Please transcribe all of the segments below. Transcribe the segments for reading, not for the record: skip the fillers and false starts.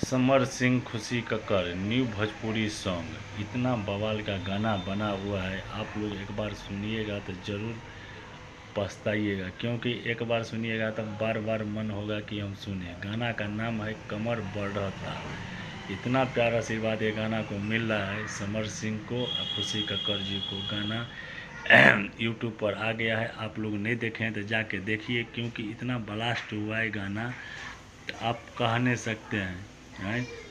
समर सिंह खुशी Kakkar new Bhojpuri song इतना बवाल का गाना बना हुआ है। आप लोग एक बार सुनिएगा तो ज़रूर पछताइएगा, क्योंकि एक बार सुनिएगा तब बार बार मन होगा कि हम सुने। गाना का नाम है कमर बढ़ता। इतना प्यारा आशीर्वाद ये गाना को मिल रहा है समर सिंह को और खुशी कक्कड़ जी को। गाना यूट्यूब पर आ गया है, आप लोग नहीं देखे हैं तो जाके देखिए, क्योंकि इतना ब्लास्ट हुआ है गाना आप कह नहीं सकते हैं।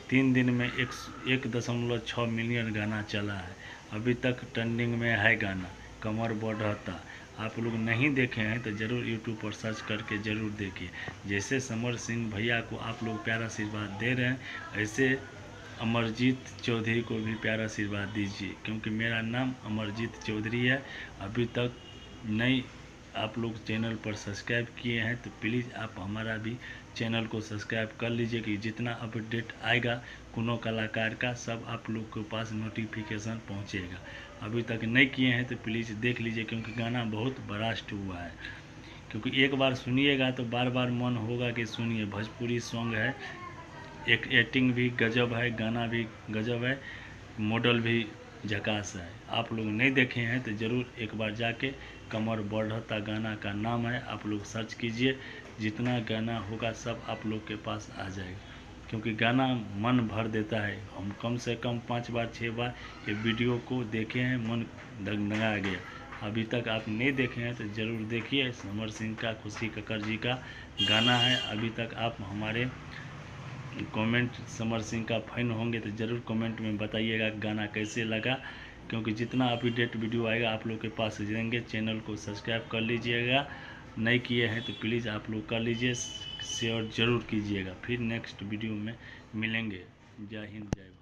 3 दिन में 1.6 मिलियन गाना चला है, अभी तक ट्रेंडिंग में है गाना कमर बढ़ता। आप लोग नहीं देखे हैं तो ज़रूर यूट्यूब पर सर्च करके ज़रूर देखिए। जैसे समर सिंह भैया को आप लोग प्यारा आशीर्वाद दे रहे हैं, ऐसे अमरजीत चौधरी को भी प्यारा आशीर्वाद दीजिए, क्योंकि मेरा नाम अमरजीत चौधरी है। अभी तक नहीं आप लोग चैनल पर सब्सक्राइब किए हैं तो प्लीज़ आप हमारा भी चैनल को सब्सक्राइब कर लीजिए, कि जितना अपडेट आएगा कोनो कलाकार का सब आप लोग के पास नोटिफिकेशन पहुंचेगा। अभी तक नहीं किए हैं तो प्लीज़ देख लीजिए, क्योंकि गाना बहुत ब्लास्ट हुआ है। क्योंकि एक बार सुनिएगा तो बार बार मन होगा कि सुनिए। भोजपुरी सॉन्ग है, एक एक्टिंग भी गजब है, गाना भी गजब है, मॉडल भी झकास है। आप लोग नहीं देखे हैं तो ज़रूर एक बार जाके कमर बढ़ता गाना का नाम है, आप लोग सर्च कीजिए। जितना गाना होगा सब आप लोग के पास आ जाएगा, क्योंकि गाना मन भर देता है। हम कम से कम 5 बार 6 बार ये वीडियो को देखे हैं, मन दगदगा गया। अभी तक आप नहीं देखे हैं तो ज़रूर देखिए। समर सिंह का खुशी कक्कड़ जी का गाना है। अभी तक आप हमारे कमेंट समर सिंह का फैन होंगे तो ज़रूर कमेंट में बताइएगा गाना कैसे लगा, क्योंकि जितना अपडेट वीडियो आएगा आप लोग के पास देंगे। चैनल को सब्सक्राइब कर लीजिएगा, नहीं किए हैं तो प्लीज़ आप लोग कर लीजिए, शेयर ज़रूर कीजिएगा। फिर नेक्स्ट वीडियो में मिलेंगे। जय हिंद जय भारत।